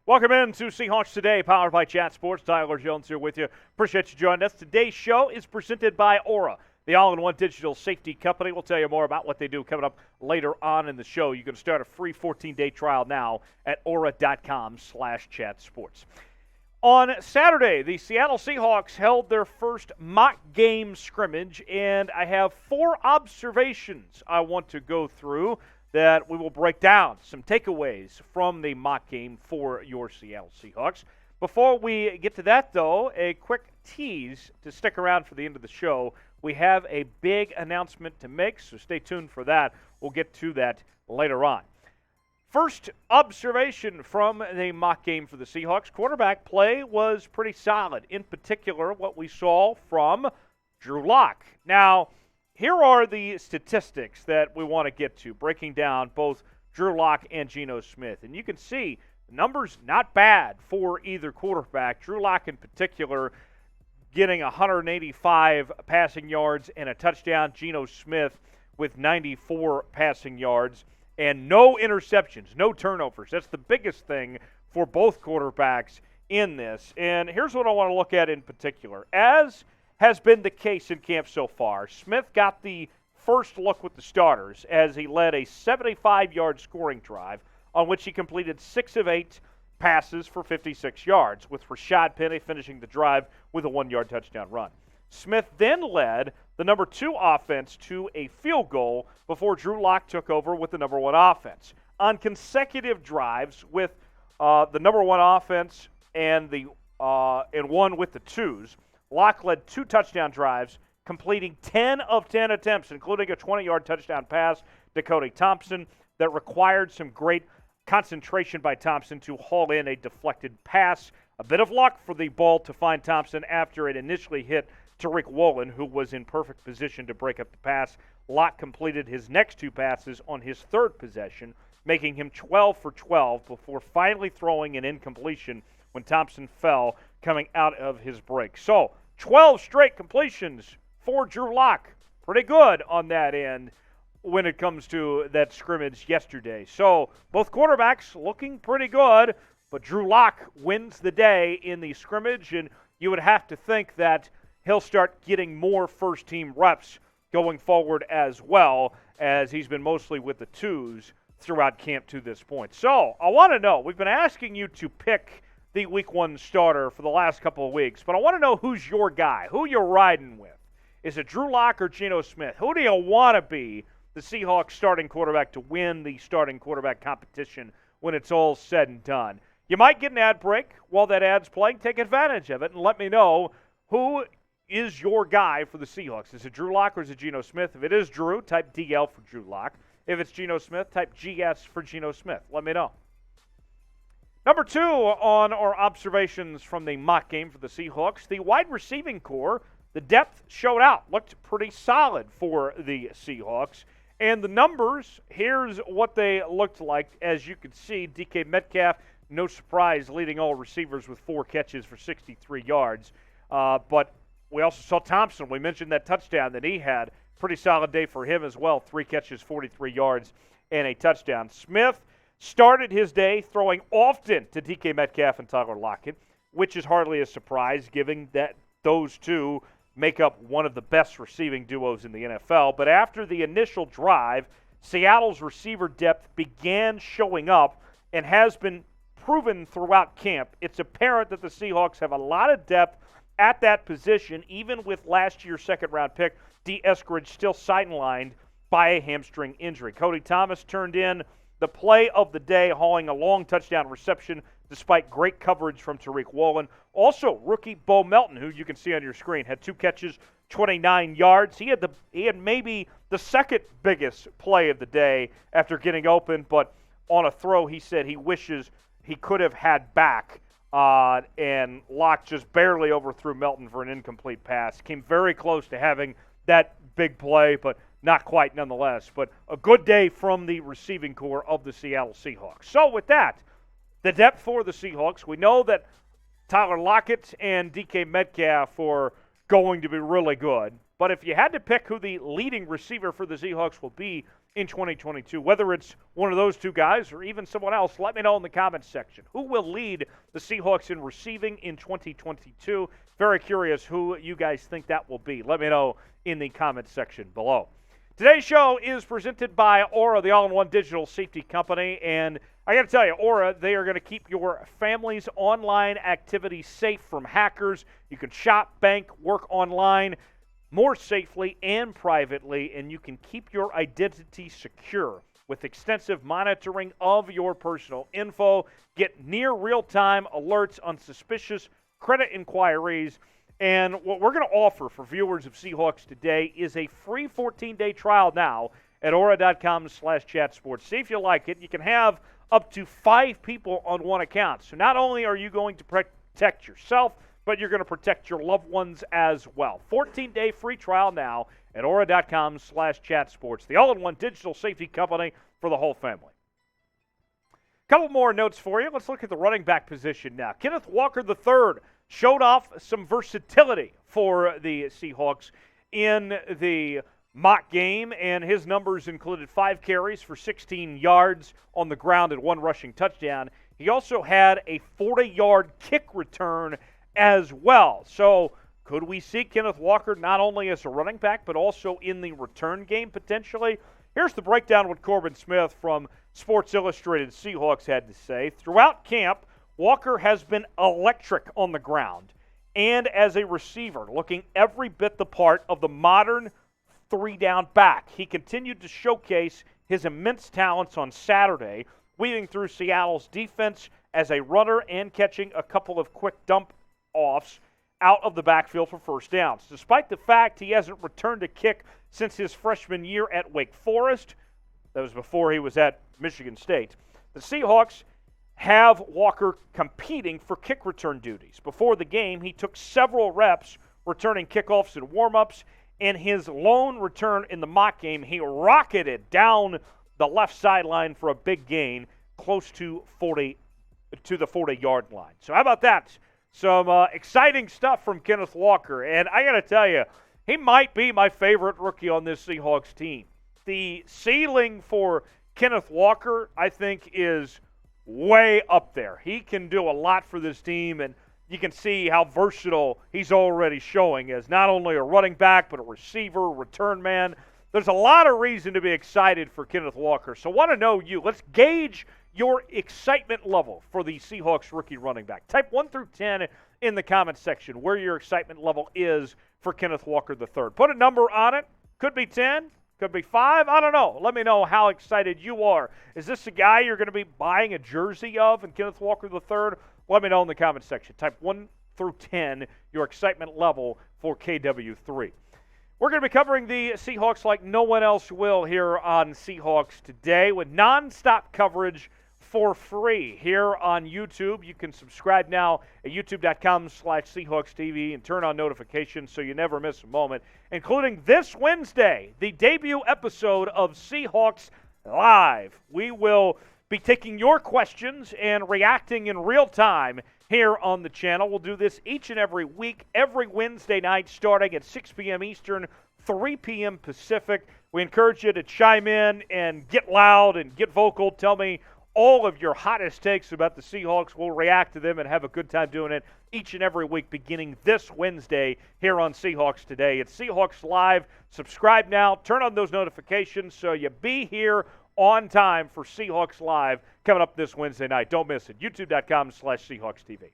Welcome into Seahawks Today, powered by Chat Sports. Tyler Jones here with you. Appreciate you joining us. Today's show is presented by Aura, the all-in-one digital safety company. We'll tell you more about what they do coming up later on in the show. You can start a free 14-day trial now at aura.com/chatsports. On Saturday, the Seattle Seahawks held their first mock game scrimmage, and I have 4 observations I want to go through that we will break down, some takeaways from the mock game for your Seattle Seahawks. Before we get to that, though, a quick tease to stick around for the end of the show. We have a big announcement to make, so stay tuned for that. We'll get to that later on. First observation from the mock game for the Seahawks, quarterback play was pretty solid. In particular, what we saw from Drew Lock. Now, here are the statistics that we want to get to, breaking down both Drew Lock and Geno Smith. And you can see the numbers not bad for either quarterback. Drew Lock in particular getting 185 passing yards and a touchdown. Geno Smith with 94 passing yards and no interceptions, no turnovers. That's the biggest thing for both quarterbacks in this. And here's what I want to look at in particular. As has been the case in camp so far, Smith got the first look with the starters as he led a 75-yard scoring drive on which he completed 6 of 8 passes for 56 yards, with Rashad Penny finishing the drive with a 1-yard touchdown run. Smith then led the number 2 offense to a field goal before Drew Lock took over with the number 1 offense. On consecutive drives with the number 1 offense and one with the 2s, Lock led 2 touchdown drives, completing 10 of 10 attempts, including a 20-yard touchdown pass to Cody Thompson that required some great concentration by Thompson to haul in a deflected pass. A bit of luck for the ball to find Thompson after it initially hit Tariq Woolen, who was in perfect position to break up the pass. Lock completed his next 2 passes on his 3rd possession, making him 12 for 12 before finally throwing an incompletion when Thompson fell coming out of his break. So, 12 straight completions for Drew Lock. Pretty good on that end when it comes to that scrimmage yesterday. So, both quarterbacks looking pretty good, but Drew Lock wins the day in the scrimmage, and you would have to think that he'll start getting more first-team reps going forward as well, as he's been mostly with the 2s throughout camp to this point. So, I want to know, we've been asking you to pick the Week 1 starter for the last couple of weeks, but I want to know who's your guy, who you're riding with. Is it Drew Lock or Geno Smith? Who do you want to be the Seahawks starting quarterback to win the starting quarterback competition when it's all said and done? You might get an ad break while that ad's playing. Take advantage of it and let me know who is your guy for the Seahawks. Is it Drew Lock or is it Geno Smith? If it is Drew, type DL for Drew Lock. If it's Geno Smith, type GS for Geno Smith. Let me know. Number 2 on our observations from the mock game for the Seahawks, the wide receiving core, the depth showed out. Looked pretty solid for the Seahawks. And the numbers, here's what they looked like. As you can see, DK Metcalf, no surprise, leading all receivers with 4 catches for 63 yards. But we also saw Thompson. We mentioned that touchdown that he had. Pretty solid day for him as well. 3 catches, 43 yards, and a touchdown. Smith started his day throwing often to DK Metcalf and Tyler Lockett, which is hardly a surprise given that those 2 make up one of the best receiving duos in the NFL. But after the initial drive, Seattle's receiver depth began showing up and has been proven throughout camp. It's apparent that the Seahawks have a lot of depth at that position, even with last year's second-round pick, D. Eskridge, still sidelined by a hamstring injury. Cody Thomas turned in the play of the day, hauling a long touchdown reception despite great coverage from Tariq Woolen. Also, rookie Bo Melton, who you can see on your screen, had 2 catches, 29 yards. He had maybe the second biggest play of the day after getting open, but on a throw he said he wishes he could have had back, and Locke just barely overthrew Melton for an incomplete pass. Came very close to having that big play, but not quite nonetheless. But a good day from the receiving core of the Seattle Seahawks. So with that, the depth for the Seahawks, we know that Tyler Lockett and DK Metcalf are going to be really good. But if you had to pick who the leading receiver for the Seahawks will be in 2022, whether it's one of those two guys or even someone else, let me know in the comments section. Who will lead the Seahawks in receiving in 2022? Very curious who you guys think that will be. Let me know in the comments section below. Today's show is presented by Aura, the all-in-one digital safety company. And I got to tell you, Aura, they are going to keep your family's online activity safe from hackers. You can shop, bank, work online more safely and privately, and you can keep your identity secure with extensive monitoring of your personal info. Get near real-time alerts on suspicious credit inquiries. And what we're going to offer for viewers of Seahawks Today is a free 14-day trial now at aura.com/chatsports. See if you like it. You can have up to 5 people on one account. So not only are you going to protect yourself, but you're going to protect your loved ones as well. 14-day free trial now at aura.com/chatsports, the all-in-one digital safety company for the whole family. Couple more notes for you. Let's look at the running back position now. Kenneth Walker III showed off some versatility for the Seahawks in the mock game, and his numbers included 5 carries for 16 yards on the ground and 1 rushing touchdown. He also had a 40-yard kick return as well. So could we see Kenneth Walker not only as a running back but also in the return game potentially? Here's the breakdown of what Corbin Smith from Sports Illustrated Seahawks had to say. Throughout camp, Walker has been electric on the ground and as a receiver, looking every bit the part of the modern 3-down back. He continued to showcase his immense talents on Saturday, weaving through Seattle's defense as a runner and catching a couple of quick dump-offs out of the backfield for first downs. Despite the fact he hasn't returned a kick since his freshman year at Wake Forest, that was before he was at Michigan State, the Seahawks have Walker competing for kick return duties. Before the game, he took several reps returning kickoffs and warm-ups, and his lone return in the mock game, he rocketed down the left sideline for a big gain close to the 40-yard line. So how about that? Some exciting stuff from Kenneth Walker, and I got to tell you, he might be my favorite rookie on this Seahawks team. The ceiling for Kenneth Walker, I think, is way up there. He can do a lot for this team, and you can see how versatile he's already showing as not only a running back, but a receiver, return man. There's a lot of reason to be excited for Kenneth Walker. So I want to know you. Let's gauge your excitement level for the Seahawks rookie running back. Type 1 through 10 in the comments section where your excitement level is for Kenneth Walker III. Put a number on it. Could be 10. Could be 5. I don't know. Let me know how excited you are. Is this a guy you're going to be buying a jersey of in Kenneth Walker III? Let me know in the comments section. Type 1 through 10, your excitement level for KW3. We're going to be covering the Seahawks like no one else will here on Seahawks Today with nonstop coverage for free here on YouTube. You can subscribe now at youtube.com/SeahawksTV and turn on notifications so you never miss a moment, including this Wednesday, the debut episode of Seahawks Live. We will be taking your questions and reacting in real time here on the channel. We'll do this each and every week, every Wednesday night, starting at 6 p.m. Eastern, 3 p.m. Pacific. We encourage you to chime in and get loud and get vocal. Tell me all of your hottest takes about the Seahawks. We'll react to them and have a good time doing it each and every week beginning this Wednesday here on Seahawks Today. It's Seahawks Live. Subscribe now. Turn on those notifications so you be here on time for Seahawks Live coming up this Wednesday night. Don't miss it. youtube.com/SeahawksTV.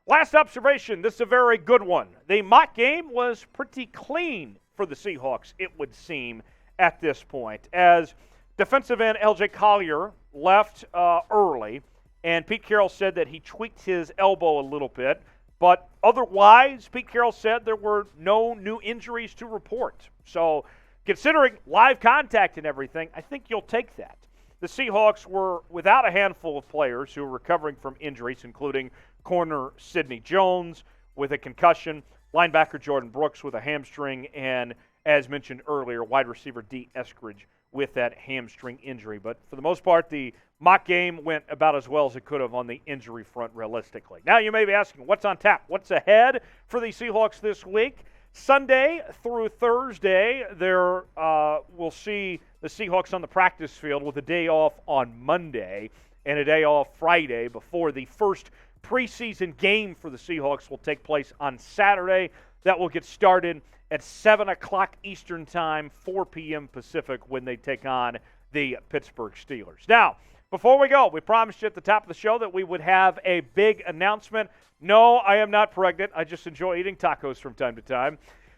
Last observation. This is a very good one. The mock game was pretty clean for the Seahawks, it would seem, at this point, as defensive end L.J. Collier left early, and Pete Carroll said that he tweaked his elbow a little bit. But otherwise, Pete Carroll said there were no new injuries to report. So considering live contact and everything, I think you'll take that. The Seahawks were without a handful of players who were recovering from injuries, including corner Sidney Jones with a concussion, linebacker Jordan Brooks with a hamstring, and, as mentioned earlier, wide receiver D. Eskridge with that hamstring injury. But for the most part, the mock game went about as well as it could have on the injury front realistically. Now you may be asking, what's on tap? What's ahead for the Seahawks this week? Sunday through Thursday, we'll see the Seahawks on the practice field with a day off on Monday and a day off Friday before the first preseason game for the Seahawks will take place on Saturday. That will get started at 7 o'clock Eastern Time, 4 p.m. Pacific, when they take on the Pittsburgh Steelers. Now, before we go, we promised you at the top of the show that we would have a big announcement. No, I am not pregnant. I just enjoy eating tacos from time to time.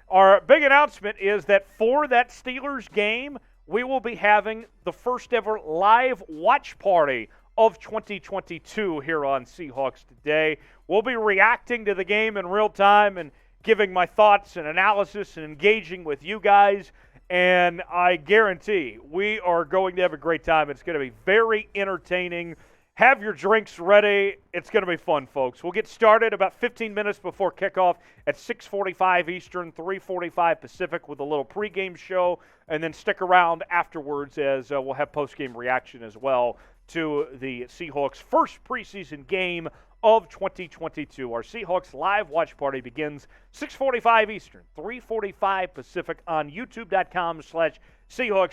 Our big announcement is that for that Steelers game, we will be having the first ever live watch party of 2022 here on Seahawks Today. We'll be reacting to the game in real time and giving my thoughts and analysis and engaging with you guys. And I guarantee we are going to have a great time. It's going to be very entertaining. Have your drinks ready. It's going to be fun, folks. We'll get started about 15 minutes before kickoff at 6:45 Eastern, 3:45 Pacific with a little pregame show, and then stick around afterwards as we'll have postgame reaction as well to the Seahawks' first preseason game of 2022. Our Seahawks live watch party begins 6:45 Eastern, 3:45 Pacific on youtube.com/Seahawks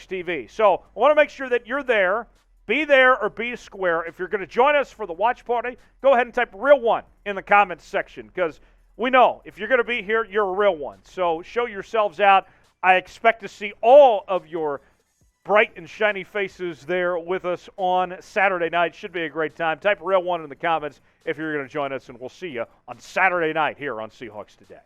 TV. So I want to make sure that you're there. Be there or be square. If you're going to join us for the watch party, go ahead and type real one in the comments section, because we know if you're going to be here, you're a real one. So show yourselves out. I expect to see all of your bright and shiny faces there with us on Saturday night. Should be a great time. Type real one in the comments if you're going to join us, and we'll see you on Saturday night here on Seahawks Today.